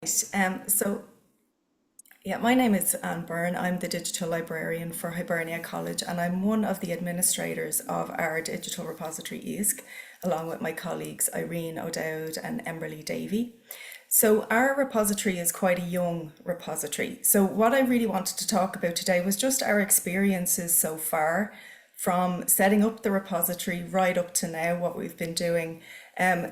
So yeah, my name is Byrne. I'm the digital librarian for Hibernia College, and I'm one of the administrators of our digital repository ISC, along with my colleagues Irene O'Dowd and Emberly Davey. So our repository is quite a young repository. So what I really wanted to talk about today was just our experiences so far, from setting up the repository right up to now, what we've been doing,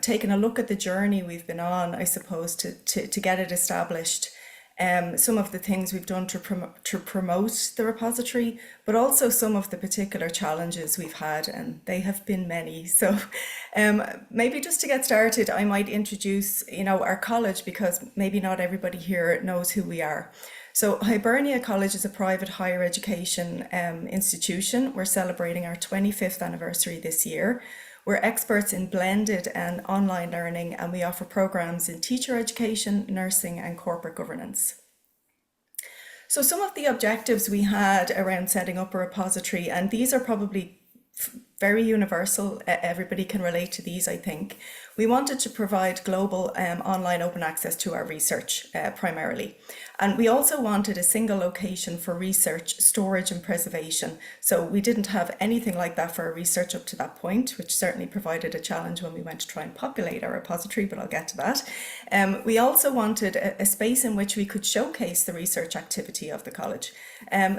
taking a look at the journey we've been on, I suppose, to get it established, some of the things we've done to promote the repository, but also some of the particular challenges we've had, and they have been many. So maybe just to get started, I might introduce, our college, because maybe not everybody here knows who we are. So Hibernia College is a private higher education institution. We're celebrating our 25th anniversary this year. We're experts in blended and online learning, and we offer programs in teacher education, nursing, and corporate governance. So some of the objectives we had around setting up a repository, and these are probably very universal, everybody can relate to these, I think. We wanted to provide global online open access to our research primarily. And we also wanted a single location for research, storage and preservation. So we didn't have anything like that for our research up to that point, which certainly provided a challenge when we went to try and populate our repository, but I'll get to that. We also wanted a space in which we could showcase the research activity of the college.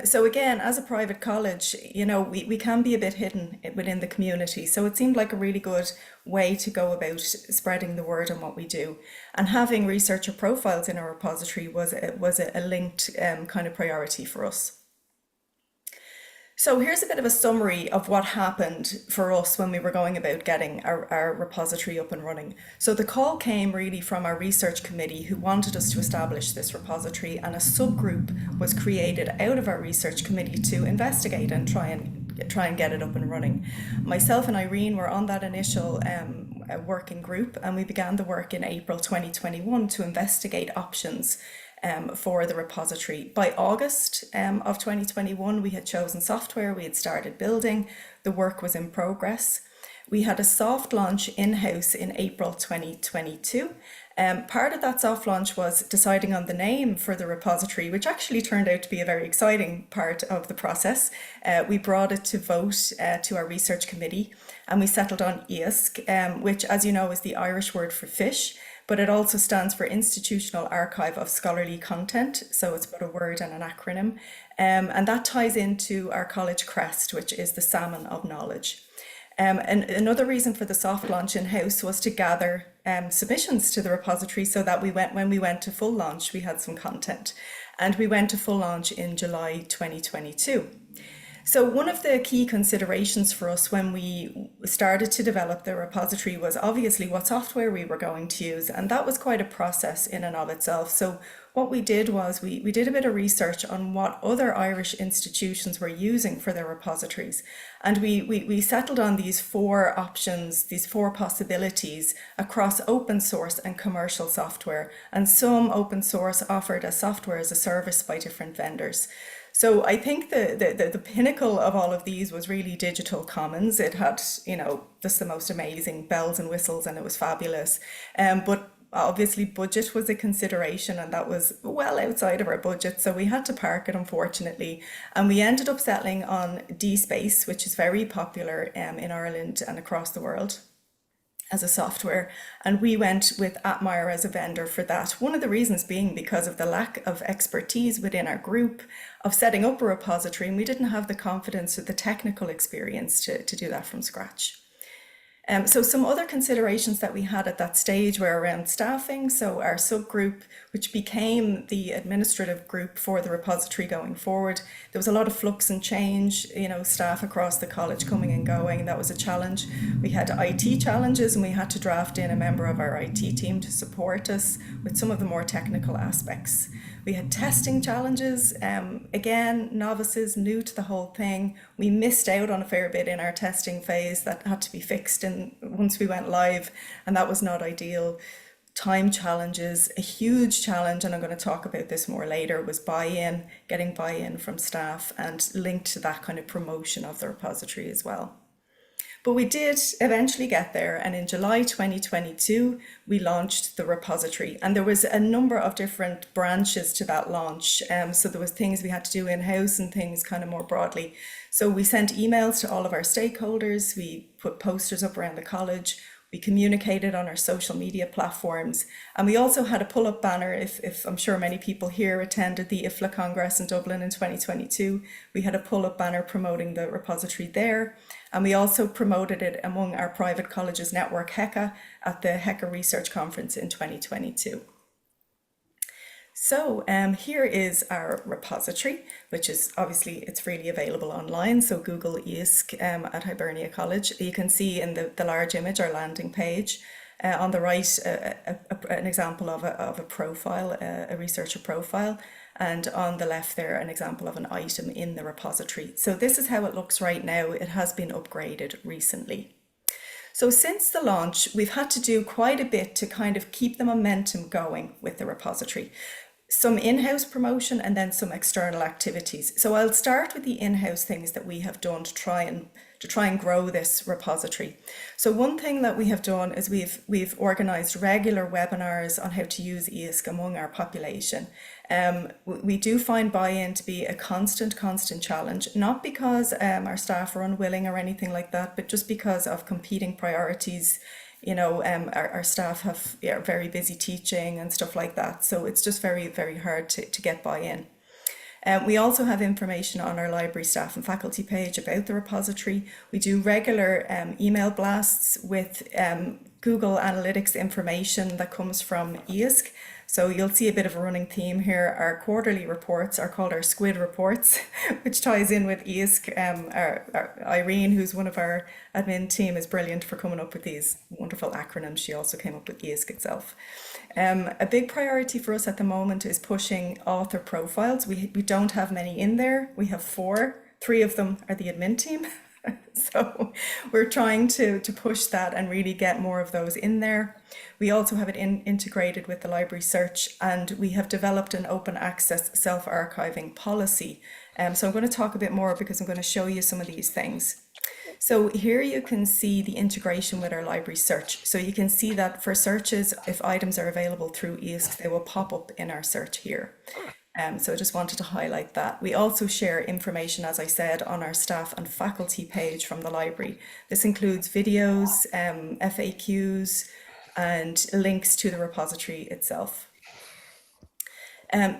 So again, as a private college, we can be a bit hidden within the community. So it seemed like a really good way to go about spreading the word on what we do. And having researcher profiles in our repository was a linked kind of priority for us. So here's a bit of a summary of what happened for us when we were going about getting our repository up and running. So the call came really from our research committee, who wanted us to establish this repository, and a subgroup was created out of our research committee to investigate and try and get it up and running. Myself and Irene were on that initial working group, and we began the work in April 2021 to investigate options for the repository. By August of 2021, we had chosen software, we had started building, the work was in progress. We had a soft launch in-house in April 2022. Part of that soft launch was deciding on the name for the repository, which actually turned out to be a very exciting part of the process. We brought it to vote to our research committee, and we settled on ISC, which, as you know, is the Irish word for fish, but it also stands for Institutional Archive of Scholarly Content. So it's both a word and an acronym. And that ties into our college crest, which is the salmon of knowledge. And another reason for the soft launch in-house was to gather submissions to the repository, so that when we went to full launch, we had some content. And we went to full launch in July 2022. So one of the key considerations for us when we started to develop the repository was obviously what software we were going to use, and that was quite a process in and of itself. So what we did was we did a bit of research on what other Irish institutions were using for their repositories, and we settled on these four options, these four possibilities across open source and commercial software, and some open source offered as software as a service by different vendors. So I think the pinnacle of all of these was really Digital Commons. It had, just the most amazing bells and whistles, and it was fabulous. But obviously budget was a consideration, and that was well outside of our budget. So we had to park it, unfortunately. And we ended up settling on DSpace, which is very popular in Ireland and across the world as a software, and we went with Atmire as a vendor for that. One of the reasons being because of the lack of expertise within our group of setting up a repository, and we didn't have the confidence or the technical experience to do that from scratch. So some other considerations that we had at that stage were around staffing. So our subgroup, which became the administrative group for the repository going forward, there was a lot of flux and change, staff across the college coming and going. That was a challenge. We had IT challenges, and we had to draft in a member of our IT team to support us with some of the more technical aspects. We had testing challenges, again, novices, new to the whole thing. We missed out on a fair bit in our testing phase that had to be fixed once we went live, and that was not ideal. Time challenges, a huge challenge, and I'm going to talk about this more later, was buy-in, getting buy-in from staff, and linked to that kind of promotion of the repository as well. But we did eventually get there, and in July 2022, we launched the repository. And there was a number of different branches to that launch. So there was things we had to do in-house and things kind of more broadly. So we sent emails to all of our stakeholders, we put posters up around the college, we communicated on our social media platforms, and we also had a pull-up banner. If I'm sure many people here attended the IFLA Congress in Dublin in 2022, we had a pull-up banner promoting the repository there, and we also promoted it among our private colleges network HECA at the HECA Research Conference in 2022. So here is our repository, which is obviously, it's freely available online. So Google EISC at Hibernia College. You can see in the large image our landing page. On the right, an example of a profile, a researcher profile. And on the left there, an example of an item in the repository. So this is how it looks right now. It has been upgraded recently. So since the launch, we've had to do quite a bit to kind of keep the momentum going with the repository. Some in-house promotion and then some external activities. So I'll start with the in-house things that we have done to try and grow this repository. So one thing that we have done is we've organised regular webinars on how to use EISC among our population. We do find buy-in to be a constant challenge, not because our staff are unwilling or anything like that, but just because of competing priorities. You know, our staff are very busy teaching and stuff like that. So it's just very, very hard to get buy-in. We also have information on our library staff and faculty page about the repository. We do regular email blasts with Google Analytics information that comes from EISC. So you'll see a bit of a running theme here. Our quarterly reports are called our SQUID reports, which ties in with EISC. Our Irene, who's one of our admin team, is brilliant for coming up with these wonderful acronyms. She also came up with EISC itself. A big priority for us at the moment is pushing author profiles. We don't have many in there. We have 4. 3 of them are the admin team. So we're trying to push that and really get more of those in there. We also have it integrated with the library search, and we have developed an open access self-archiving policy. So I'm going to talk a bit more because I'm going to show you some of these things. So here you can see the integration with our library search. So you can see that for searches, if items are available through EISC, they will pop up in our search here. So I just wanted to highlight that. We also share information, as I said, on our staff and faculty page from the library. This includes videos, FAQs, and links to the repository itself.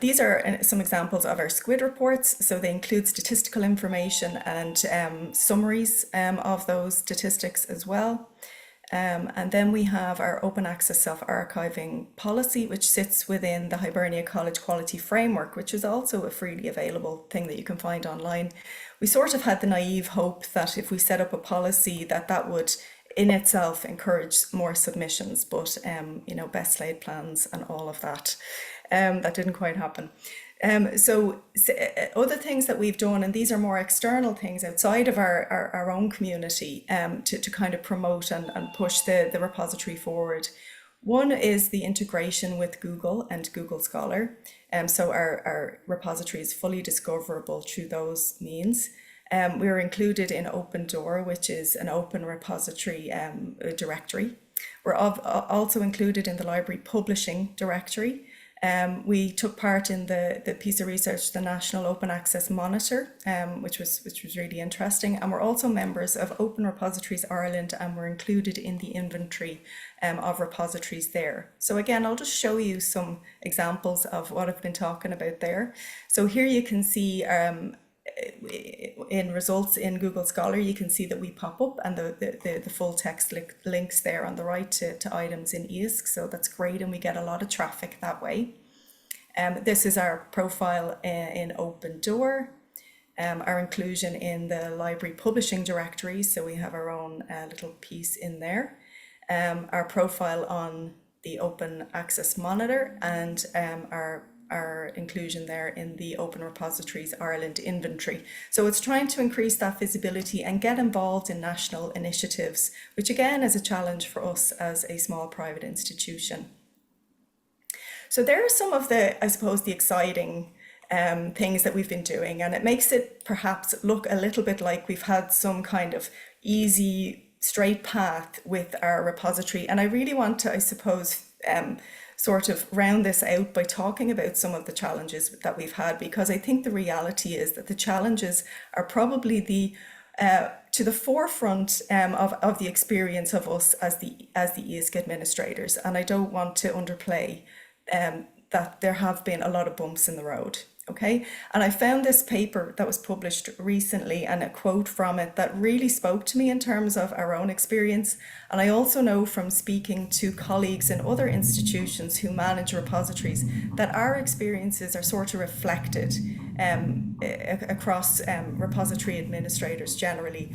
These are some examples of our SQUID reports. So they include statistical information and summaries of those statistics as well. And then we have our open access self-archiving policy, which sits within the Hibernia College Quality Framework, which is also a freely available thing that you can find online. We sort of had the naive hope that if we set up a policy that would in itself encourage more submissions, but you know, best laid plans and all of that, that didn't quite happen. So other things that we've done, and these are more external things outside of our own community, to kind of promote and push the repository forward. One is the integration with Google and Google Scholar. So our repository is fully discoverable through those means. We're included in Open Door, which is an open repository directory. We're also included in the library publishing directory. We took part in the piece of research, the National Open Access Monitor, which was really interesting. And we're also members of Open Repositories Ireland, and we're included in the inventory of repositories there. So again, I'll just show you some examples of what I've been talking about there. So here you can see in results in Google Scholar, you can see that we pop up, and the full text links there on the right to items in EISC. So that's great, and we get a lot of traffic that way. This is our profile in Open Door, our inclusion in the library publishing directory. So we have our own little piece in there. Our profile on the Open Access Monitor, and our inclusion there in the Open Repositories Ireland inventory. So it's trying to increase that visibility and get involved in national initiatives, which again is a challenge for us as a small private institution. So there are some of the, I suppose, the exciting things that we've been doing, and it makes it perhaps look a little bit like we've had some kind of easy straight path with our repository. And I really want to, I suppose, sort of round this out by talking about some of the challenges that we've had, because I think the reality is that the challenges are probably to the forefront of the experience of us as the EISC administrators. And I don't want to underplay that there have been a lot of bumps in the road. Okay, and I found this paper that was published recently and a quote from it that really spoke to me in terms of our own experience. And I also know from speaking to colleagues in other institutions who manage repositories that our experiences are sort of reflected across repository administrators generally.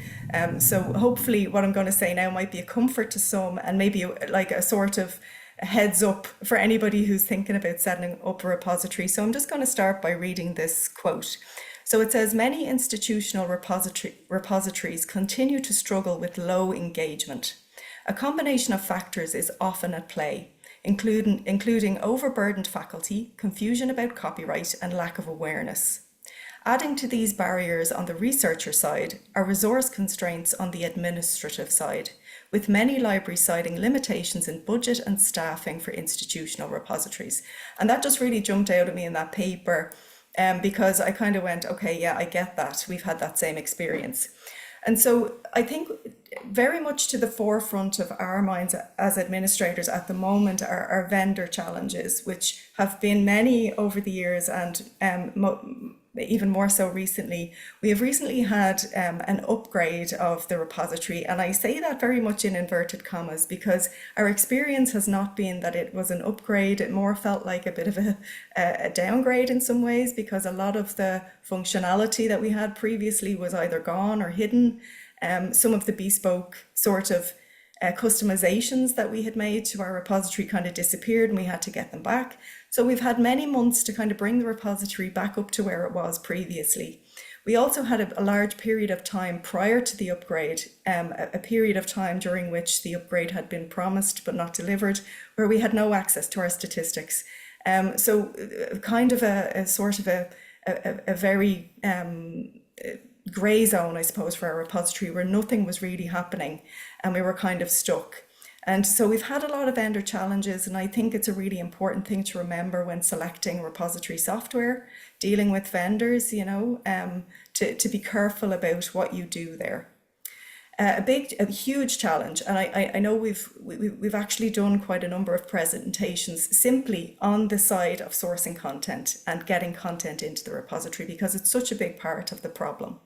So hopefully what I'm going to say now might be a comfort to some, and maybe like a sort of a heads up for anybody who's thinking about setting up a repository. So I'm just going to start by reading this quote. So it says, many institutional repositories continue to struggle with low engagement. A combination of factors is often at play, including overburdened faculty, confusion about copyright, and lack of awareness. Adding to these barriers on the researcher side are resource constraints on the administrative side, with many libraries citing limitations in budget and staffing for institutional repositories. And that just really jumped out at me in that paper, because I kind of went, okay, yeah, I get that. We've had that same experience. And so I think very much to the forefront of our minds as administrators at the moment are vendor challenges, which have been many over the years, and even more so recently. We have recently had an upgrade of the repository, and I say that very much in inverted commas because our experience has not been that it was an upgrade. It more felt like a bit of a downgrade in some ways, because a lot of the functionality that we had previously was either gone or hidden. Some of the bespoke sort of customizations that we had made to our repository kind of disappeared, and we had to get them back. So we've had many months to kind of bring the repository back up to where it was previously. We also had a large period of time prior to the upgrade, a period of time during which the upgrade had been promised but not delivered, where we had no access to our statistics. So kind of a sort of a very grey zone, I suppose, for our repository, where nothing was really happening and we were kind of stuck. And so we've had a lot of vendor challenges, and I think it's a really important thing to remember when selecting repository software, dealing with vendors, to be careful about what you do there. A huge challenge, and I know we've actually done quite a number of presentations simply on the side of sourcing content and getting content into the repository, because it's such a big part of the problem.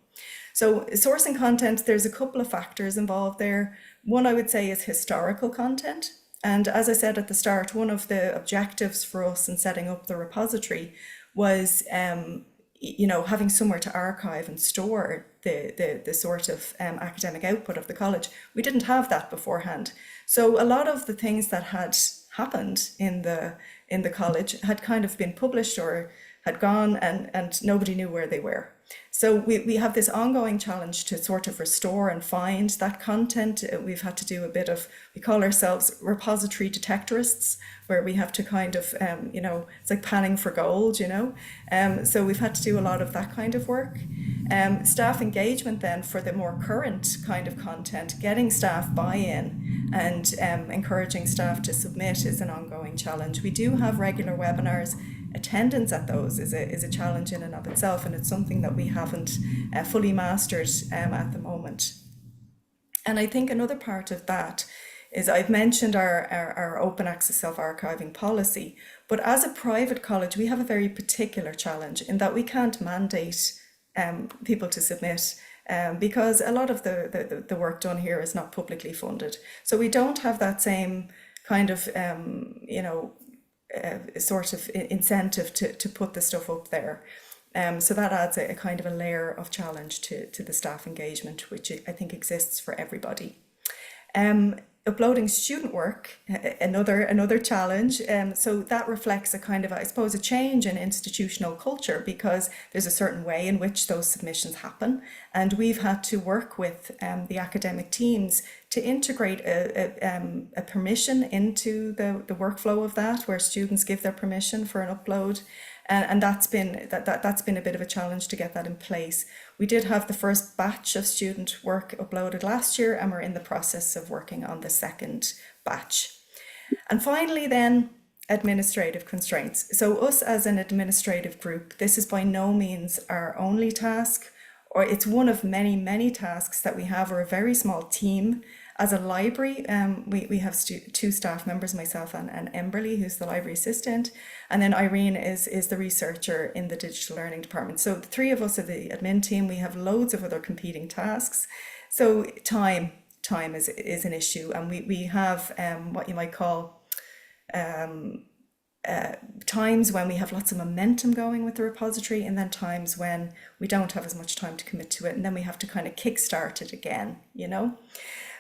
So sourcing content, there's a couple of factors involved there. One, I would say, is historical content. And as I said at the start, one of the objectives for us in setting up the repository was, having somewhere to archive and store the sort of academic output of the college. We didn't have that beforehand. So a lot of the things that had happened in the college had kind of been published or had gone, and nobody knew where they were. So we have this ongoing challenge to sort of restore and find that content. We've had to do a bit of, we call ourselves repository detectorists, where we have to kind of, it's like panning for gold, So we've had to do a lot of that kind of work. Staff engagement then for the more current kind of content, getting staff buy-in and encouraging staff to submit is an ongoing challenge. We do have regular webinars. Attendance at those is a challenge in and of itself, and it's something that we haven't fully mastered at the moment. And I think another part of that is, I've mentioned our open access self-archiving policy, but as a private college, we have a very particular challenge in that we can't mandate people to submit because a lot of the work done here is not publicly funded. So we don't have that same kind of, sort of incentive to put the stuff up there. So that adds a kind of a layer of challenge to the staff engagement, which I think exists for everybody. Uploading student work, another challenge. So that reflects a kind of, I suppose, a change in institutional culture, because there's a certain way in which those submissions happen. And we've had to work with the academic teams to integrate a permission into the workflow of that, where students give their permission for an upload. And that's been a bit of a challenge to get that in place. We did have the first batch of student work uploaded last year, and we're in the process of working on the second batch. And finally then, administrative constraints. So us as an administrative group, this is by no means our only task, or it's one of many, many tasks that we have. We're a very small team. As a library, we have two staff members, myself and Emberly, who's the library assistant, and then Irene is the researcher in the digital learning department. So the three of us are the admin team. We have loads of other competing tasks. So time is an issue, and we have what you might call times when we have lots of momentum going with the repository, and then times when we don't have as much time to commit to it, and then we have to kind of kickstart it again, you know?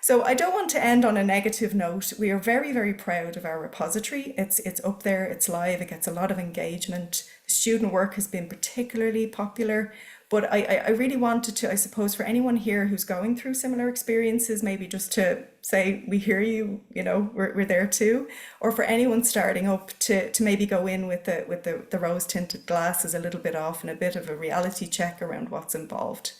So I don't want to end on a negative note. We are very, very proud of our repository. It's up there, it's live, it gets a lot of engagement. Student work has been particularly popular, but I really wanted to, I suppose, for anyone here who's going through similar experiences, maybe just to say, we hear you, you know, we're there too. Or for anyone starting up to maybe go in with the rose tinted glasses a little bit off and a bit of a reality check around what's involved.